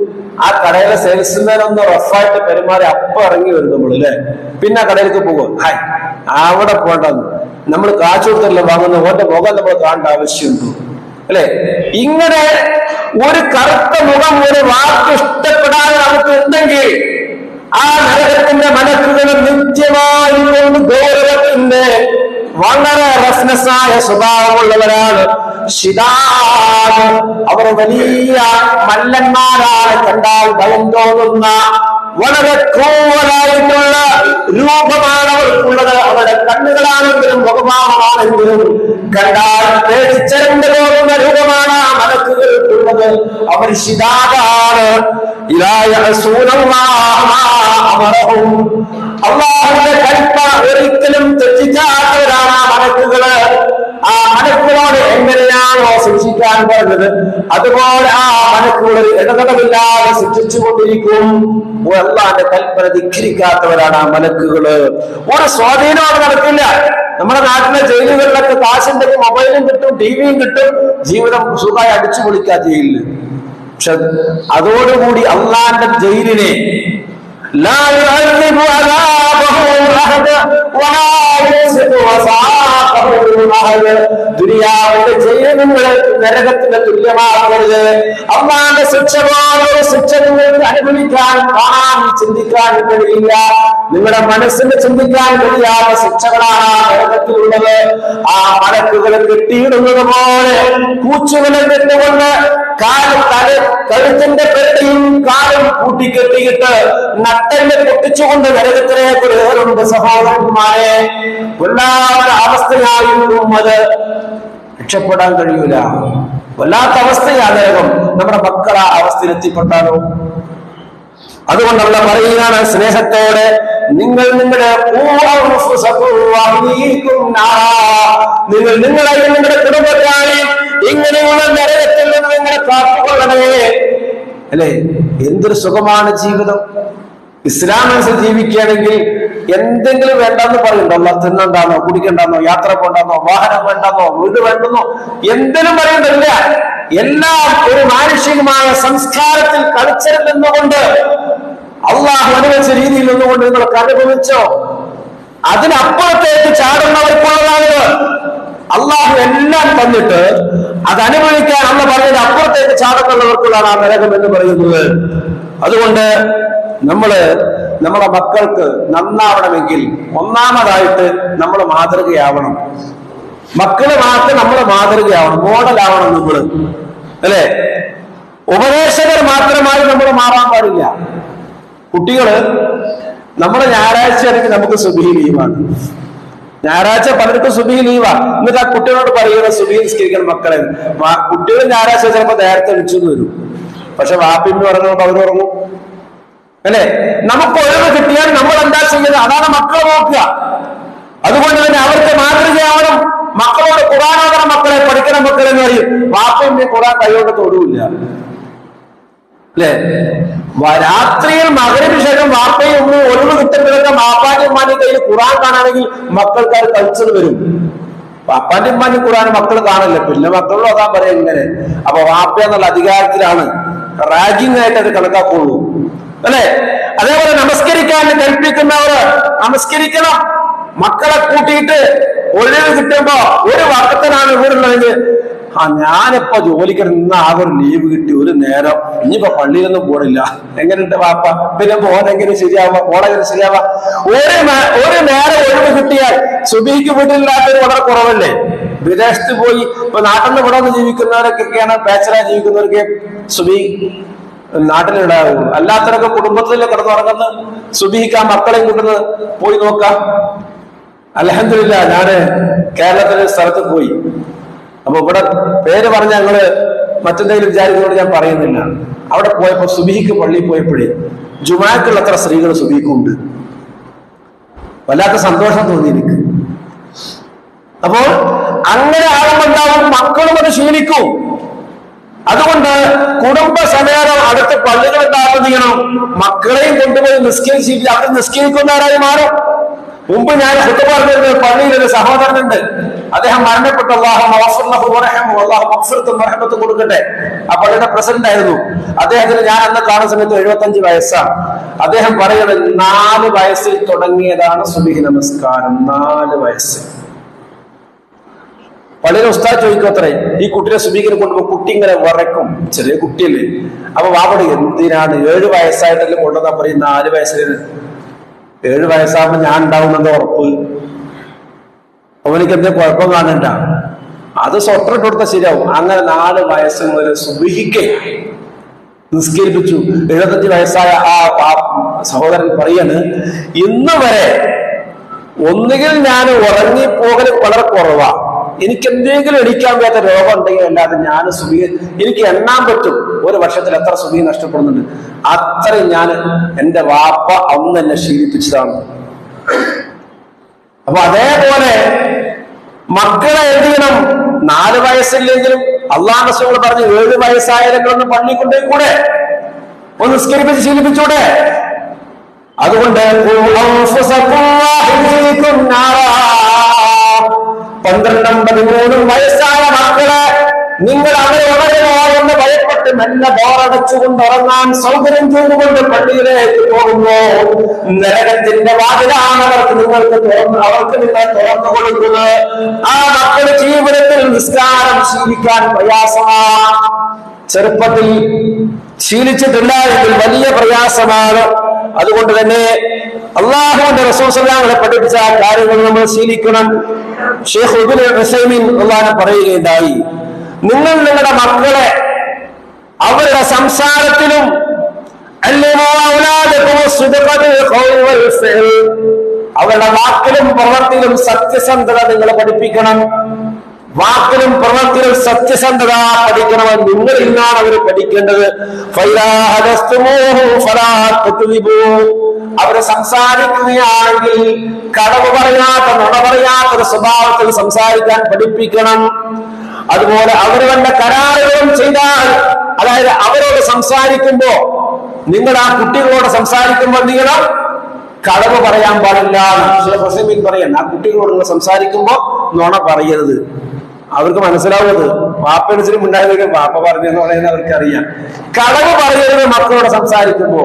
Speaker 1: ആ കടയിലെ സെയിൽസ്മാൻ ഒന്ന് റഫായിട്ട് പെരുമാറി അപ്പൊ ഇറങ്ങി വരും നമ്മൾ അല്ലെ. പിന്നെ കടയിലേക്ക് പോകും, ഹായ് അവിടെ പോകണ്ടെന്ന്. നമ്മൾ കാശ് കൊടുത്തല്ലേ വാങ്ങുന്ന, ഓന്റെ മുഖം നമ്മൾ കാണേണ്ട ആവശ്യമുണ്ടോ അല്ലെ? ഇങ്ങനെ ഒരു കറുത്ത മുഖം, ഒരു വാക്ക് ഇഷ്ടപ്പെടാതെ നമുക്ക് ഉണ്ടെങ്കിൽ ആ നരകത്തിന്റെ മലക്കുകൾ നിത്യമായി ഗൗരവത്തിന്റെ വളരെ റഫ്നെസ്സായ സ്വഭാവമുള്ളവരാണ്. അവർ വലിയ മല്ലന്മാരാണ്, കണ്ടാൽ ഭയം തോന്നുന്ന വളരെ ക്രൂരമായിട്ടുള്ള രൂപമാണ് അവർക്കുള്ളത്. അവരുടെ കണ്ണുകളാണെങ്കിലും മുഖമാണെങ്കിലും കണ്ടാൽ പേടിച്ചരണ്ട് പോകുന്ന രൂപമാണ് ആ മലക്കുകൾക്കുള്ളത്. അവർ ശിതാകാണ്. അല്ലാഹുവിന്റെ കൽപ്പന ഒരിക്കലും തെറ്റിക്കാത്തവരാണ് ആ മലക്കുകള്. ആ മലക്കുകളോട് എങ്ങനെയാണോ ശിക്ഷിക്കാൻ പറഞ്ഞത് അതുപോലെ ആ മലക്കുകൾ ഇടതടവില്ലാതെ ശിക്ഷിച്ചുകൊണ്ടിരിക്കും. അല്ലാഹുവിന്റെ കൽപ്പന ധിക്കരിക്കാത്തവരാണ് ആ മലക്കുകള്. ഒരു സ്വാധീനമാണ് നടക്കില്ല. നമ്മുടെ നാട്ടിലെ ജയിലുകളിലൊക്കെ കാശിന്റെ മൊബൈലും കിട്ടും, ടിവിയും കിട്ടും, ജീവിതം സുഖമായി അടിച്ചു പൊളിക്കാ ജയിലില്. പക്ഷെ അതോടുകൂടി അള്ളാന്റെ ജയിലിനെ ദുനിയാവിന്റെ ജയിലിൽ നിങ്ങൾ നരകത്തിന്റെ തുല്യമാകരുത്. അള്ളാന്റെ ശിക്ഷ പോലൊരു ശിക്ഷ നിങ്ങൾക്ക് അനുഭവിക്കാൻ, കാണാൻ, ചിന്തിക്കാൻ കഴിയില്ല. നിങ്ങളുടെ മനസ്സിന് ചിന്തിക്കാൻ കഴിയാത്ത ശിക്ഷകളാണ് ആ നരകത്തിലുള്ളത്. ആ മലക്കുകൾ കെട്ടിയിടുന്നത് പോലെ കൂച്ചുകളെ കെട്ടുകൊണ്ട് കഴുത്തിന്റെ പെട്ടിയും കാലും കൂട്ടിക്കെട്ടിയിട്ട് നട്ടല് പൊട്ടിച്ചുകൊണ്ട് നരകത്തിലേക്ക് കയറുണ്ട്. സഹോദരന്മാരെ, വല്ലാത്ത അവസ്ഥയായിരിക്കും അത്. രക്ഷപ്പെടാൻ കഴിയൂല. വല്ലാത്ത അവസ്ഥയാ നരകം. നമ്മുടെ മക്കൾ ആ അവസ്ഥയിൽ എത്തിപ്പെട്ടാലോ? അതുകൊണ്ടുള്ള പറയുകയാണ് സ്നേഹത്തോടെ, നിങ്ങൾ നിങ്ങളുടെ നിങ്ങളെയും നിങ്ങളുടെ കുടുംബക്കാരെയും ഇങ്ങനെയുള്ള നരകത്തിൽ നിന്ന് നിങ്ങളെ കാത്തുകൊള്ളണേ അല്ലെ. എന്തൊരു സുഖമാണ് ജീവിതം. ഇസ്ലാം അനുസരിച്ച് ജീവിക്കുകയാണെങ്കിൽ എന്തെങ്കിലും വേണ്ടെന്ന് പറയുന്നുണ്ടോ? അല്ല, തിന്നണ്ടാന്നോ, കുടിക്കണ്ടെന്നോ, യാത്ര പോണ്ടെന്നോ, വാഹനം വേണ്ടെന്നോ, വീട് വേണ്ടെന്നോ, എന്തിനും പറയുന്നില്ല. എല്ലാം ഒരു മാനുഷികമായ സംസ്കാരത്തിൽ കളിച്ചറിൽ നിന്നുകൊണ്ട്, അള്ളാഹു അനുവദിച്ച രീതിയിൽ നിന്നുകൊണ്ട് നിങ്ങൾക്ക് അനുഭവിച്ചോ. അതിനപ്പുറത്തേക്ക് ചാടുന്നവർക്കുള്ളതാണ്. അള്ളാഹു എല്ലാം തന്നിട്ട് അത് അനുഭവിക്കാൻ അള്ള പറഞ്ഞതിന് അപ്പുറത്തേക്ക് ചാടുന്നവർക്കുള്ളതാണ് ആ നരകം എന്ന് പറയുന്നത്. അതുകൊണ്ട് നമ്മുടെ മക്കൾക്ക് നന്നാവണമെങ്കിൽ ഒന്നാമതായിട്ട് നമ്മൾ മാതൃകയാവണം. മക്കള് മാത്രം നമ്മൾ മാതൃകയാവണം, മോഡലാവണം നമ്മൾ അല്ലെ. ഉപദേശകർ മാത്രമായി നമ്മൾ മാറാൻ പാടില്ല. കുട്ടികള് നമ്മുടെ ഞായറാഴ്ച ആണെങ്കിൽ നമുക്ക് സുബഹി ലീവാണ്. ഞായറാഴ്ച പലർക്കും സുബഹി ലീവാ. എന്നിട്ട് ആ കുട്ടികളോട് പറയുന്ന സുബഹി നിസ്കരിക്കണം മക്കളെ. കുട്ടികൾ ഞായറാഴ്ച ചിലപ്പോ നേരത്തെ വിളിച്ചു വരും, പക്ഷെ വാപ്പിന്ന് പറഞ്ഞുകൊണ്ട് അവരുറങ്ങും അല്ലെ. നമുക്ക് ഒഴിവ് കിട്ടിയാൽ നമ്മൾ എന്താ ചെയ്യുന്നത്? അതാണ് മക്കളെ നോക്കുക. അതുകൊണ്ട് തന്നെ അവർക്ക് മാതൃകയാവണം. മക്കളോട് ഖുർആനാകണം, മക്കളെ പഠിക്കണം മക്കളെ എന്ന് പറയും. വാപ്പയും ഖുർആൻ കൈകൊണ്ട് തൊടൂല്ല അല്ലെ. രാത്രിയിൽ മഗ്‌രിബിന് ശേഷം വാപ്പയും ഉമ്മയും ഒഴിവ് കിട്ടുമ്പോഴൊക്കെ വാപ്പാന്റെ ഉമ്മാന്റെ കയ്യിൽ ഖുർആൻ കാണാണെങ്കിൽ മക്കൾക്ക് അത് കളിച്ചത് വരും. വാപ്പാന്റെ ഉമ്മാന്റെ ഖുർആൻ മക്കൾ കാണില്ല, പിന്നെ മക്കളോട് അതാ പറയാം ഇങ്ങനെ. അപ്പൊ വാപ്പ എന്നുള്ള അധികാരത്തിലാണ്, റാഗിങ് ആയിട്ട് അത് കണക്കാക്കുള്ളൂ അല്ലെ. അതേപോലെ നമസ്കരിക്കാൻ കൽപ്പിക്കുന്നവർ നമസ്കരിക്കണം. മക്കളെ കൂട്ടിയിട്ട് ഒഴിവ് കിട്ടുമ്പോ ഒരു വക്കത്തിനാണ് വീടുള്ളതെങ്കിൽ ഞാനിപ്പോ ജോലിക്ക് നിന്ന് ആകെ ഒരു ലീവ് കിട്ടി, ഒരു നേരം, ഇനിയിപ്പോ പള്ളിയിലൊന്നും പോണില്ല. എങ്ങനെയുണ്ട് വാപ്പ? പിന്നെ പോണെങ്കിലും ശരിയാവാ, പോണെങ്കിലും ശരിയാവാ. ഒരു നേരം ഒഴിവ് കിട്ടിയാൽ സുബഹിക്ക് വീട്ടിലില്ലാത്തൊരു വളരെ കുറവല്ലേ. വിദേശത്ത് പോയി ഇപ്പൊ നാട്ടിൽ നിന്ന് ഇവിടെ നിന്ന് ജീവിക്കുന്നവരൊക്കെയാണ് ബാച്ചലർ ജീവിക്കുന്നവർക്ക് സുബി നാട്ടിലുണ്ടാകും. അല്ലാത്തവരൊക്കെ കുടുംബത്തിലെ കിടന്നുറങ്ങുന്ന സുബിഹിക്കാൻ മക്കളെയും കൊണ്ടുവന്ന് പോയി നോക്കാം. അൽഹംദുലില്ലാ ഞാന് കേരളത്തിലെ സ്ഥലത്ത് പോയി. അപ്പൊ ഇവിടെ പേര് പറഞ്ഞ ഞങ്ങള് മറ്റെന്തെങ്കിലും വിചാരിക്കുന്നതോട് ഞാൻ പറയുന്നില്ല. അവിടെ പോയപ്പോ സുബിഹിക്ക് പള്ളിയിൽ പോയപ്പോഴേ ജുമാക്കുള്ള അത്ര സ്ത്രീകൾ സുബിഹിക്കുണ്ട്. വല്ലാത്ത സന്തോഷം തോന്നി എനിക്ക്. അപ്പോൾ അങ്ങനെ ആളുകളുണ്ടാവും, മക്കളും അത് ശീലിക്കും. അതുകൊണ്ട് കുടുംബസമേതം അടുത്ത പള്ളികൾ ഉണ്ടാവുന്നത് ചെയ്യണം. മക്കളെയും കൊണ്ടുപോയി നിസ്കരിച്ചിട്ട് അവർ നിസ്കരിക്കുന്നവരായി മാറും. മുമ്പ് ഞാൻ ഖുതുബ പറഞ്ഞിരുന്ന പള്ളിയിൽ ഒരു സഹോദരനുണ്ട്, അദ്ദേഹം മരണപ്പെട്ടു. അല്ലാഹു മഗ്ഫിറത്തും റഹ്മത്തും കൊടുക്കട്ടെ. ആ പള്ളിയുടെ പ്രസിഡന്റ് ആയിരുന്നു. അദ്ദേഹത്തിന് ഞാൻ അന്ന് കാണുന്ന സമയത്ത് 75 വയസ്സാണ്. അദ്ദേഹം പറയുന്നത് 4 വയസ്സിൽ തുടങ്ങിയതാണ് സുബ്ഹി നമസ്കാരം. 4 വയസ്സ്. പള്ളിയിലെ ഉസ്താദ് ചോദിക്കും അത്രേ, ഈ കുട്ടിയെ സുബീഹിന് കൊണ്ടുപോ, കുട്ടി ഇങ്ങനെ വിറക്കും, ചെറിയ കുട്ടിയല്ലേ. അപ്പൊ വാപ്പടി എന്തിനാണ് 7 വയസ്സായിട്ടല്ലേ കൊണ്ടുവന്നാ പറയും 4 വയസ്സിൽ. 7 വയസ്സാകുമ്പോ ഞാൻ ഉണ്ടാവുന്നത് ഉറപ്പ്, അവനിക്ക് എന്തെങ്കിലും കുഴപ്പം കാണണ്ട, അത് സ്വട്ടറിട്ട് കൊടുത്താൽ ശരിയാവും. അങ്ങനെ 4 വയസ്സ് മുതൽ സുബ്ഹിക്ക് നിസ്കരിപ്പിച്ചു. 75 വയസ്സായ ആ സഹോദരൻ പറയാണ്, ഇന്ന് വരെ ഒന്നുകിൽ ഞാൻ ഉറങ്ങിപ്പോകൽ വളരെ കുറവാ, എനിക്ക് എന്തെങ്കിലും എണിക്കാൻ വയ്യാത്ത രോഗം ഉണ്ടെങ്കിൽ അല്ലാതെ ഞാൻ സുബി എനിക്ക് എണ്ണാൻ പറ്റും ഒരു വർഷത്തിൽ എത്ര സുബി നഷ്ടപ്പെടുന്നുണ്ട്. അത്രയും ഞാൻ എന്റെ വാപ്പ അന്ന് എന്നെ ശീലിപ്പിച്ചതാണ്. അപ്പൊ അതേപോലെ മക്കളെ എന്ത് ചെയ്യണം? 4 വയസ്സില്ലെങ്കിലും അള്ളാഹു റസൂൽ പറഞ്ഞു 7 വയസ്സായാലും പള്ളി കൊണ്ടുപോയി കൂടെ ഒന്ന് നിസ്കരിപ്പിച്ച് ശീലിപ്പിച്ചൂടെ? അതുകൊണ്ട് 12-13 വയസ്സായ മക്കളെ നിങ്ങൾ അവരെ ഉണരുമോ എന്ന് ഭയപ്പെട്ട് മെല്ലെ ബോറടച്ചുകൊണ്ട് ഉറങ്ങാൻ സൗകര്യം ചെയ്തുകൊണ്ട് പള്ളിയിലേക്ക് പോകുന്നു. നരകത്തിന്റെ വാതിലാണ് അവർക്ക് നിങ്ങൾ തുറന്നു കൊടുക്കുന്നത്. ആ മക്കള് ജീവിതത്തിൽ നിസ്കാരം ശീലിക്കാൻ പ്രയാസമാണ്. ചെറുപ്പത്തിൽ ശീലിച്ചിട്ടില്ല എങ്കിൽ വലിയ പ്രയാസമാണ്. അതുകൊണ്ട് തന്നെ അള്ളാഹുവിന്റെ റസൂൽ സല്ലല്ലാഹു അലൈഹി വസല്ലം പഠിപ്പിച്ച കാര്യങ്ങൾ നമ്മൾ ശീലിക്കണം. ഷെയ്ഖ് ഇബ്നു ഉസൈമീൻ അള്ളാഹു പറയുകയുണ്ടായി, നിങ്ങൾ നിങ്ങളുടെ മക്കളെ അവരുടെ സംസാരത്തിലും അവരുടെ വാക്കിലും പ്രവൃത്തിയിലും സത്യസന്ധത നിങ്ങൾ പഠിപ്പിക്കണം. വാക്കിലും പ്രവൃത്തിയിലും സത്യസന്ധത പഠിക്കണമെന്ന് നിങ്ങളിൽ നിന്നാണ് അവർ പഠിക്കേണ്ടത്. അവര് സംസാരിക്കുകയാണെങ്കിൽ കളവ് പറയാത്ത, നുണ പറയാത്തൊരു സ്വഭാവത്തിൽ സംസാരിക്കാൻ പഠിപ്പിക്കണം. അതുപോലെ അവർ വല്ല കരാറുകളും ചെയ്താൽ, അതായത് അവരോട് സംസാരിക്കുമ്പോ, നിങ്ങൾ ആ കുട്ടികളോട് സംസാരിക്കുമ്പോൾ നിങ്ങൾ കളവ് പറയാൻ പാടില്ല. പറയാൻ ആ കുട്ടികളോട് നിങ്ങൾ സംസാരിക്കുമ്പോ നുണ പറയരുത്. അവർക്ക് മനസ്സിലാവുന്നത് വാപ്പനുസരിച്ച് ഉണ്ടായതൊക്കെ വാപ്പ പറഞ്ഞെന്ന് പറയുന്നത് അവർക്ക് അറിയാം. കളവ് പറയരുത് മക്കളോട് സംസാരിക്കുമ്പോ.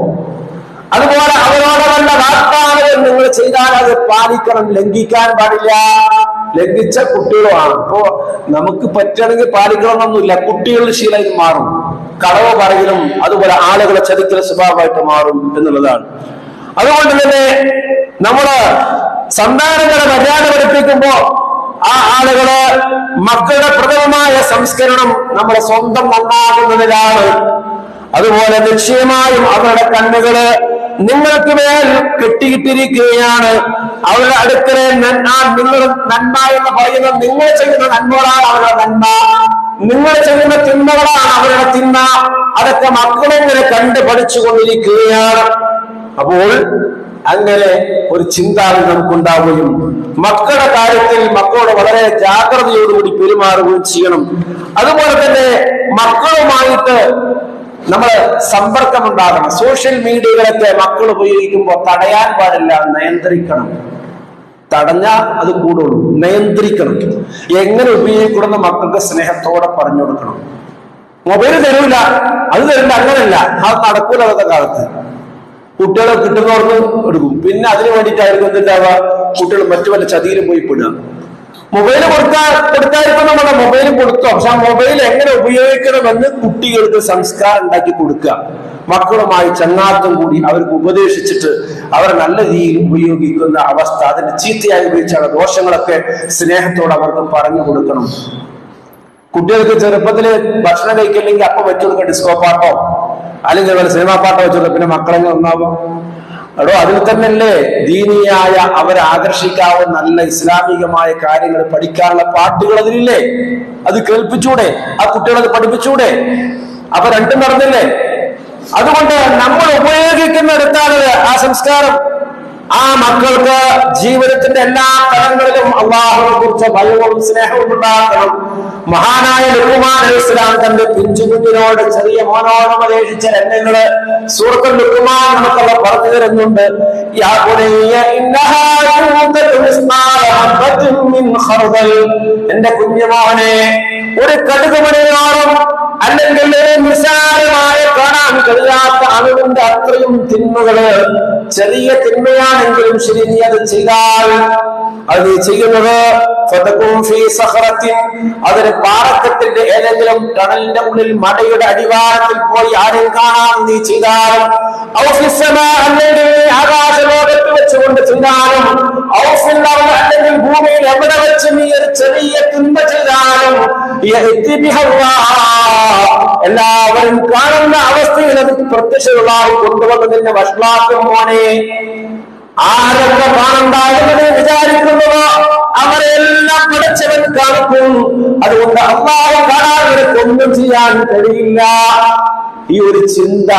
Speaker 1: അതുപോലെ അവരോട് വല്ല വാഗ്ദാനങ്ങൾ നിങ്ങൾ ചെയ്താൽ അത് പാലിക്കണം, ലംഘിക്കാൻ പാടില്ല. ലംഘിച്ച കുട്ടികളുമാണ്. അപ്പോ നമുക്ക് പറ്റുകയാണെങ്കിൽ പാലിക്കണമെന്നൊന്നുമില്ല. കുട്ടികളുടെ ശീലം മാറും. കളവ് പറയലും അതുപോലെ ആളുകളെ ചതിക്കൽ സ്വഭാവമായിട്ട് മാറും എന്നുള്ളതാണ്. അതുകൊണ്ട് തന്നെ നമ്മള് സന്താനങ്ങളെ മര്യാദ പഠിപ്പിക്കുമ്പോ ആ ആളുകള് മക്കളുടെ പ്രഥമമായ സംസ്കരണം നമ്മുടെ സ്വന്തം നന്നാകുന്നതിലാണ്. അതുപോലെ നിശ്ചയമായും അവരുടെ കണ്ണുകള് നിങ്ങൾക്ക് മേൽ കെട്ടിയിട്ടിരിക്കുകയാണ്. അവരുടെ അടുക്കലെ നിങ്ങൾ നന്മ എന്ന് പറയുന്നത് നിങ്ങൾ ചെയ്യുന്ന നന്മകളാണ് അവരുടെ നന്മ, നിങ്ങൾ ചെയ്യുന്ന തിന്മകളാണ് അവരുടെ തിന്മ. അതൊക്കെ മക്കളെങ്ങനെ കണ്ട് പഠിച്ചുകൊണ്ടിരിക്കുകയാണ്. അപ്പോൾ അങ്ങനെ ഒരു ചിന്താഗതി നമുക്കുണ്ടാവുകയും മക്കളുടെ കാര്യത്തിൽ മക്കളോട് വളരെ ജാഗ്രതയോടുകൂടി പെരുമാറുകയും ചെയ്യണം. അതുപോലെ തന്നെ മക്കളുമായിട്ട് നമ്മൾ സമ്പർക്കമുണ്ടാകണം. സോഷ്യൽ മീഡിയകളൊക്കെ മക്കൾ ഉപയോഗിക്കുമ്പോൾ തടയാൻ പാടില്ല, നിയന്ത്രിക്കണം. തടഞ്ഞാൽ അത് കൂടുള്ളൂ. നിയന്ത്രിക്കണം. എങ്ങനെ ഉപയോഗിക്കണമെന്ന് മക്കൾക്ക് സ്നേഹത്തോടെ പറഞ്ഞു കൊടുക്കണം. മൊബൈൽ തരൂല, അത് തരില്ല, അങ്ങനല്ല, അത് നടക്കൂല. അന്നത്തെ കാലത്ത് കുട്ടികളെ കിട്ടുന്നവർക്ക് എടുക്കും. പിന്നെ അതിനു വേണ്ടിയിട്ടായിരിക്കും എന്തുണ്ടാവുക, കുട്ടികൾ മറ്റു വല്ല ചതിയിലും പോയി പെടുക. മൊബൈൽ കൊടുത്തായിരിക്കും നമ്മുടെ മൊബൈൽ കൊടുത്തോ. പക്ഷെ ആ മൊബൈൽ എങ്ങനെ ഉപയോഗിക്കണമെന്ന് കുട്ടികൾക്ക് സംസ്കാരം ഉണ്ടാക്കി കൊടുക്കുക. മക്കളുമായി ചങ്ങാത്തം കൂടി അവർക്ക് ഉപദേശിച്ചിട്ട് അവർ നല്ല രീതിയിൽ ഉപയോഗിക്കുന്ന അവസ്ഥ, അതിന് ചീത്തയായി ഉപയോഗിച്ചാണ് ദോഷങ്ങളൊക്കെ സ്നേഹത്തോടെ അവർക്ക് പറഞ്ഞു കൊടുക്കണം. കുട്ടികൾക്ക് ചെറുപ്പത്തില് ഭക്ഷണം കഴിക്കില്ലെങ്കിൽ അപ്പം വെച്ചു കൊടുക്കുക ഡിസ്കോ പാട്ടോ അല്ലെങ്കിൽ സിനിമാ പാട്ടോ വെച്ചു കൊടുക്കുക, പിന്നെ മക്കളെങ്ങനെ ഒന്നാവും? എടോ, അതിൽ തന്നെയല്ലേ ദീനിയായ അവരെ ആകർഷിക്കാവുന്ന നല്ല ഇസ്ലാമികമായ കാര്യങ്ങൾ പഠിക്കാനുള്ള പാട്ടുകൾ അതിലില്ലേ? അത് കേൾപ്പിച്ചൂടെ? ആ കുട്ടികളത് പഠിപ്പിച്ചൂടെ? അപ്പൊ രണ്ടും നടന്നില്ലേ? അതുകൊണ്ട് നമ്മൾ ഉപയോഗിക്കുന്നിടത്താണ് ആ സംസ്കാരം. ആ മക്കൾക്ക് ജീവിതത്തിന്റെ എല്ലാ തലങ്ങളിലും അള്ളാഹുവിനെ കുറിച്ച് ഭയവും സ്നേഹവും ഉണ്ടാക്കണം. മഹാനായ ലുഖ്മാൻ അലൈഹിസ്സലാം തന്റെ പിഞ്ചുകുഞ്ഞിനോട്, ചെറിയ മോനോട് ഉപദേശിച്ച രംഗങ്ങള് സൂറത്തുൽ ലുഖ്മാൻ നമുക്കല്ല പറഞ്ഞു തരുന്നുണ്ട്. യാ ബുനയ്യ ഇന്നഹാ യൂതതു മിസ്മാല ഹബ്ബത്തിൻ മിൻ ഖർദൽ, എന്റെ കുഞ്ഞുമോനെ, ഒരു കടുകുമണിയോളം അല്ലെങ്കിൽ നിസ്സാരമായ കാണാൻ കഴിയാത്ത അണുവിന്റെ അത്രയും തിന്മകള്, ചെറിയ തിന്മയാണെങ്കിലും ശരി, നീ അത് ചെയ്താൽ, അത് നീ ചെയ്യുന്നത് അതൊരു പാറക്കെട്ടിന്റെ ഏതെങ്കിലും ടണലിന്റെ ഉള്ളിൽ മടയുടെ അടിവാരത്തിൽ പോയി ആരെയും കാണാൻ നീ ചെയ്താലും, അല്ലെങ്കിൽ ആകാശലോകത്ത് വെച്ചുകൊണ്ട് ചെയ്താലും, അല്ലെങ്കിൽ ഭൂമിയിൽ എവിടെ വെച്ച് നീ ഒരു ചെറിയ തിന്മ ചെയ്താലും, എല്ലാവരും കാണുന്ന അവസ്ഥയിൽ അത് പ്രത്യക്ഷമായി കൊണ്ടുവന്ന് നിന്നെ വഷളാക്കും. മോനെ, ആരൊക്കെ കാണണ്ടാകുമെന്ന് വിചാരിക്കുന്നതോ അവരെല്ലാം പഠിച്ചവൻ കാണിക്കും. അതുകൊണ്ട് അല്ലാഹു കാണാതെ ഒന്നും ചെയ്യാൻ കഴിയില്ല. ഈ ഒരു ചിന്ത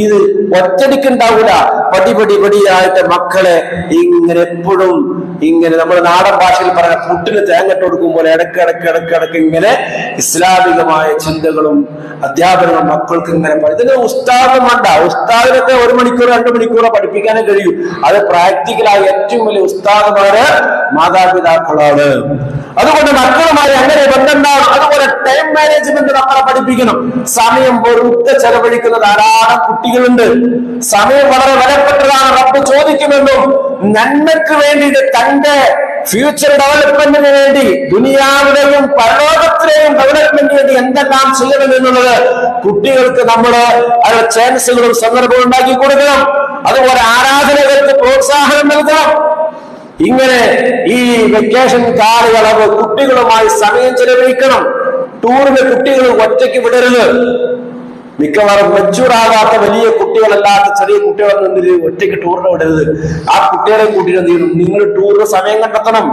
Speaker 1: ഇത് ഒറ്റടിക്കുണ്ടാവൂല. പടിപടിയായിട്ട് മക്കളെ ഇങ്ങനെ എപ്പോഴും ഇങ്ങനെ നമ്മൾ നാടൻ ഭാഷയിൽ പറഞ്ഞ പുട്ടിന് തേങ്ങട്ട് കൊടുക്കും പോലെ ഇടക്കിടക്ക് ഇങ്ങനെ ഇസ്ലാമികമായ ചിന്തകളും അധ്യാപനങ്ങളും മക്കൾക്ക് ഇങ്ങനെ. ഇതിന് ഉസ്താദും വേണ്ട. ഉസ്താദിനൊക്കെ 1 മണിക്കൂർ 2 മണിക്കൂറോ പഠിപ്പിക്കാനേ കഴിയൂ. അത് പ്രാക്ടിക്കലായി ഏറ്റവും വലിയ ഉസ്താദുമാര് മാതാപിതാക്കളാണ്. അതുകൊണ്ട് മക്കളുമായി അങ്ങനെ ബന്ധമുണ്ടാവണം. അതുപോലെ ടൈം മാനേജ്മെന്റ് നമ്മളെ പഠിപ്പിക്കണം. സമയം വെറുതെ ചെലവഴിക്കുന്ന ധാരാളം കുട്ടികളുണ്ട്. സമയം വളരെ വിലപ്പെട്ടതാണ്. റബ്ബ് ചോദിക്കുമെന്നും നന്മയ്ക്ക് വേണ്ടിയിട്ട് തന്റെ ഫ്യൂച്ചർ ഡെവലപ്മെന്റിന് വേണ്ടി, ദുനിയാവിലെയും പരലോകത്തിലെയും ഡെവലപ്മെന്റിന് വേണ്ടി എന്തെല്ലാം ചെയ്യണമെന്നുള്ളത് കുട്ടികൾക്ക് നമ്മൾ അതിന്റെ ചാൻസുകളും സന്ദർഭവും ഉണ്ടാക്കി കൊടുക്കണം. അതുപോലെ ആരാധനകൾക്ക് പ്രോത്സാഹനം നൽകണം. ഇങ്ങനെ ഈ വെക്കേഷൻ കാലയളവ് കുട്ടികളുമായി സമയം ചെലവഴിക്കണം. ടൂറിന് കുട്ടികൾ ഒറ്റയ്ക്ക് വിടരുത്. മിക്കവാറും മെച്ചൂറാകാത്ത വലിയ കുട്ടികളല്ലാത്ത ചെറിയ കുട്ടികളൊന്നും ഒറ്റയ്ക്ക് ടൂറിന് വിടരുത്. ആ കുട്ടികളെ കൂട്ടിയിട്ട് എന്ത് ചെയ്യണം? നിങ്ങൾ ടൂറിന് സമയം കണ്ടെത്തണം.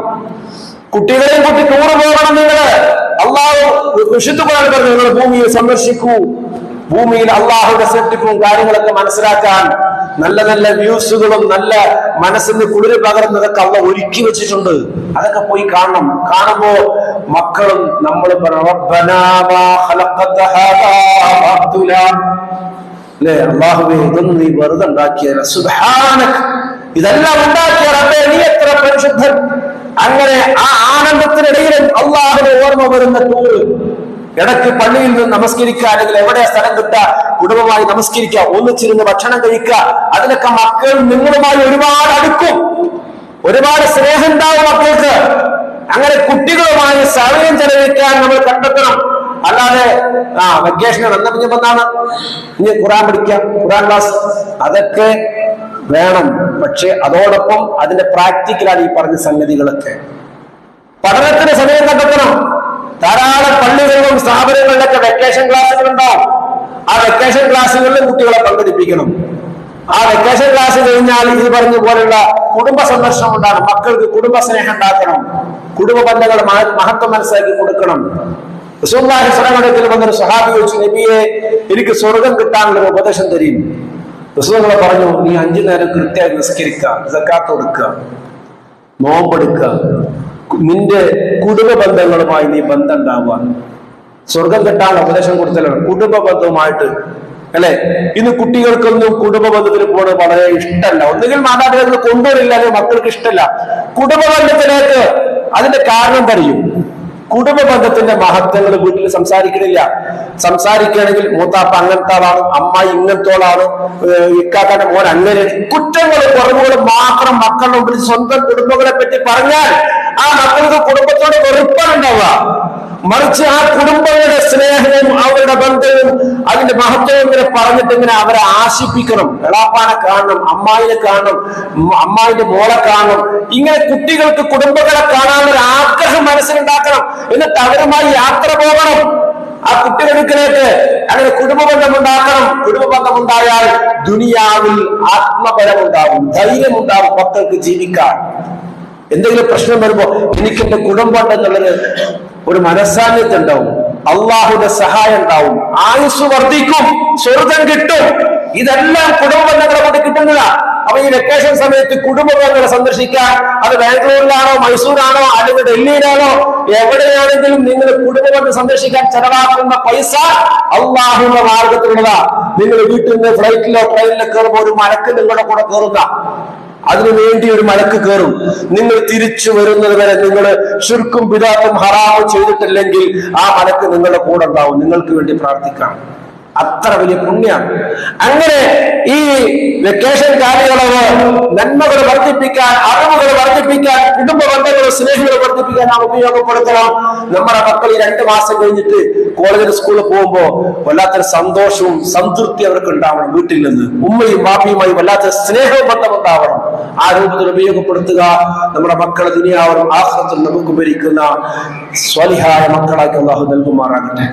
Speaker 1: കുട്ടികളെയും കൂട്ടി ടൂറ് പോകണം. നിങ്ങള് അള്ളാഹു വിശുദ്ധ ഖുർആനിൽ പറഞ്ഞു, നിങ്ങൾ ഭൂമിയെ സന്ദർശിക്കൂ. ഭൂമിയിൽ അള്ളാഹുയുടെ സൃഷ്ടിപ്പും കാര്യങ്ങളൊക്കെ മനസ്സിലാക്കാൻ നല്ല നല്ല വ്യൂസുകളും നല്ല മനസ്സിന് കുളിര് പകർന്നതൊക്കെ അള്ള ഒരുക്കി വെച്ചിട്ടുണ്ട്. അതൊക്കെ പോയി കാണണം. കാണുമ്പോ മക്കളും നമ്മൾ അല്ലേ, അള്ളാഹുവേ, ഇതൊന്നും നീ വെറുതെ ഉണ്ടാക്കിയ സുബ്ഹാനക്, ഇതെല്ലാം ഉണ്ടാക്കിയ റബ്ബേ നീ എത്ര പരിശുദ്ധൻ. അങ്ങനെ ആ ആനന്ദത്തിനിടയിലും അള്ളാഹുവിനെ ഓർമ്മ വരുന്ന ടൂറ്. ഇടയ്ക്ക് പള്ളിയിൽ നിന്ന് നമസ്കരിക്കുക, അല്ലെങ്കിൽ എവിടെ സ്ഥലം കിട്ടുക കുടുംബമായി നമസ്കരിക്കുക, ഒന്നിച്ചിരുന്ന് ഭക്ഷണം കഴിക്കുക. അതിലൊക്കെ മക്കൾ നിങ്ങളുമായി ഒരുപാട് അടുക്കും. ഒരുപാട് സ്നേഹം ഉണ്ടാവും മക്കൾക്ക്. അങ്ങനെ കുട്ടികളുമായി സമയം ചെലവഴിക്കാൻ നമ്മൾ കണ്ടെത്തണം. അല്ലാതെ വെക്കേഷന് വന്നപ്പോഴാണ് ഇനി ഖുർആൻ പഠിക്കാം, ഖുർആൻ ക്ലാസ്, അതൊക്കെ വേണം. പക്ഷെ അതോടൊപ്പം അതിന്റെ പ്രാക്ടിക്കലാണ് ഈ പറഞ്ഞ സംഗതികളൊക്കെ. പഠനത്തിന് സമയം കണ്ടെത്തണം. ധാരാളം പള്ളികളിലും സ്ഥാപനങ്ങളിലൊക്കെ വെക്കേഷൻ ക്ലാസ്സുകൾ ഉണ്ടാവും. ആ വെക്കേഷൻ ക്ലാസ്സുകളിലും കുട്ടികളെ പങ്കെടുപ്പിക്കണം. ആ വെക്കേഷൻ ക്ലാസ് കഴിഞ്ഞാൽ ഈ പറഞ്ഞ പോലുള്ള കുടുംബ സന്ദർശനം ഉണ്ടാകും. മക്കൾക്ക് കുടുംബ സ്നേഹം ഉണ്ടാക്കണം. കുടുംബ ബന്ധങ്ങൾ മഹത്വം മനസ്സിലാക്കി കൊടുക്കണം. റസൂലുള്ളാഹി സ്വല്ലല്ലാഹു അലൈഹി വസല്ലം വന്നൊരു സ്വഹാബി ചോദിച്ചു, നബിയെ, എനിക്ക് സ്വർഗം കിട്ടാനുള്ള ഒരു ഉപദേശം തരും. റസൂലുള്ളാഹി പറഞ്ഞു, നീ 5 നേരം കൃത്യമായി നിസ്കരിക്കുക, സക്കാത്ത് കൊടുക്കുക, നോമ്പെടുക്കുക, നിന്റെ കുടുംബ ബന്ധങ്ങളുമായി നീ ബന്ധം ഉണ്ടാവുക. സ്വർഗം കിട്ടാനുള്ള ഉപദേശം കൊടുത്തലാണ് കുടുംബ ബന്ധവുമായിട്ട്, അല്ലെ? ഇന്ന് കുട്ടികൾക്കൊന്നും കുടുംബ ബന്ധത്തിൽ പോകുന്നത് വളരെ ഇഷ്ടമല്ല. ഒന്നുകിൽ മാതാപിതാക്കൾ കൊണ്ടുവരില്ല, അല്ലെങ്കിൽ മക്കൾക്ക് ഇഷ്ടമല്ല കുടുംബ ബന്ധത്തിലേക്ക്. അതിന്റെ കാരണം പറയും. കുടുംബ ബന്ധത്തിന്റെ മഹത്വങ്ങൾ വീട്ടിൽ സംസാരിക്കണില്ല. സംസാരിക്കുകയാണെങ്കിൽ മൂത്താപ്പ അങ്ങനത്തെ ആളാണ്, അമ്മായി ഇങ്ങനത്തോളാണ്, ഇക്കാക്കാന്റെ മോൻ അങ്ങനെ, കുറ്റങ്ങളും കുറവുകളും മാത്രം മക്കളുടെ മുമ്പിൽ സ്വന്തം കുടുംബങ്ങളെ പറ്റി പറഞ്ഞാൽ ആ മക്കൾക്ക് കുടുംബത്തോട് വെറുപ്പാനുണ്ടാവുക. മറിച്ച് ആ കുടുംബങ്ങളുടെ സ്നേഹവും അവരുടെ ബന്ധവും അതിന്റെ മഹത്വവും ഇങ്ങനെ പറഞ്ഞിട്ട് ഇങ്ങനെ അവരെ ആശിപ്പിക്കണം. എളാപ്പാനെ കാണണം, അമ്മായിനെ കാണണം, അമ്മായിന്റെ മോളെ കാണണം. ഇങ്ങനെ കുട്ടികൾക്ക് കുടുംബങ്ങളെ കാണാനൊരു ആഗ്രഹം മനസ്സിലുണ്ടാക്കണം. എന്നിട്ട് അവരുമായി യാത്ര പോകണം ആ കുട്ടികൾക്കിലേക്ക്. അങ്ങനെ കുടുംബബന്ധം ഉണ്ടാക്കണം. കുടുംബബന്ധം ഉണ്ടായാൽ ദുനിയാവിൽ ആത്മബലമുണ്ടാവും, ധൈര്യമുണ്ടാവും മക്കൾക്ക് ജീവിക്കാൻ. എന്തെങ്കിലും പ്രശ്നം വരുമ്പോ എനിക്ക് എന്റെ കുടുംബം എന്നുള്ളത് ഒരു മനസ്സാന്നിധ്യം ഉണ്ടാവും, അള്ളാഹുവിന്റെ സഹായം ഉണ്ടാവും, ആയുസ് വർദ്ധിക്കും, സ്വർഗം കിട്ടും. ഇതെല്ലാം കുടുംബബന്ധങ്ങളെ കൊണ്ട് കിട്ടുന്നതാ. അപ്പൊ ഈ വെക്കേഷൻ സമയത്ത് കുടുംബബന്ധങ്ങളെ സന്ദർശിക്കാൻ, അത് ബാംഗ്ലൂരിലാണോ മൈസൂരാണോ അല്ലെങ്കിൽ ഡൽഹിയിലാണോ എവിടെയാണെങ്കിലും നിങ്ങൾ കുടുംബബന്ധം സന്ദർശിക്കാൻ ചെലവാക്കുന്ന പൈസ അള്ളാഹുവിന്റെ മാർഗത്തിലുള്ളതാ. നിങ്ങൾ വീട്ടിൽ നിന്ന് ഫ്ലൈറ്റിലോ ട്രെയിനിലോ കയറുമ്പോൾ ഒരു മലക്ക് നിങ്ങളുടെ കൂടെ കയറുക, അതിനുവേണ്ടി ഒരു മലക്ക് കയറും. നിങ്ങൾ തിരിച്ചു വരുന്നത് വരെ നിങ്ങൾ ശിർക്കും ബിദഅത്തും ഹറാമും ചെയ്തിട്ടില്ലെങ്കിൽ ആ മലക്ക് നിങ്ങളുടെ കൂടെ ഉണ്ടാവും, നിങ്ങൾക്ക് വേണ്ടി പ്രാർത്ഥിക്കാം. അത്ര വലിയ പുണ്യാണ്. അങ്ങനെ ഈ വെക്കേഷൻ കാലയളവ് നന്മകൾ വർദ്ധിപ്പിക്കാൻ, അറിവുകൾ വർദ്ധിപ്പിക്കാൻ, കുടുംബ ബന്ധങ്ങൾ സ്നേഹികൾ വർദ്ധിപ്പിക്കാൻ നാം ഉപയോഗപ്പെടുത്തണം. നമ്മുടെ മക്കൾ ഈ 2 മാസം കഴിഞ്ഞിട്ട് കോളേജിൽ സ്കൂളിൽ പോകുമ്പോ വല്ലാത്തൊരു സന്തോഷവും സംതൃപ്തി അവർക്ക് ഉണ്ടാവണം. വീട്ടിൽ നിന്ന് ഉമ്മയും ബാപ്പയുമായി വല്ലാത്തൊരു സ്നേഹവും ബന്ധമുണ്ടാവണം. ആ രൂപത്തിൽ ഉപയോഗപ്പെടുത്തുക. നമ്മുടെ മക്കളെ ദുനിയാവിലും ആഖിറത്തിലും നമുക്ക് ഭരിക്കുന്ന സ്വാലിഹായ മക്കളാക്കി അല്ലാഹു നൽകുമാറാകട്ടെ.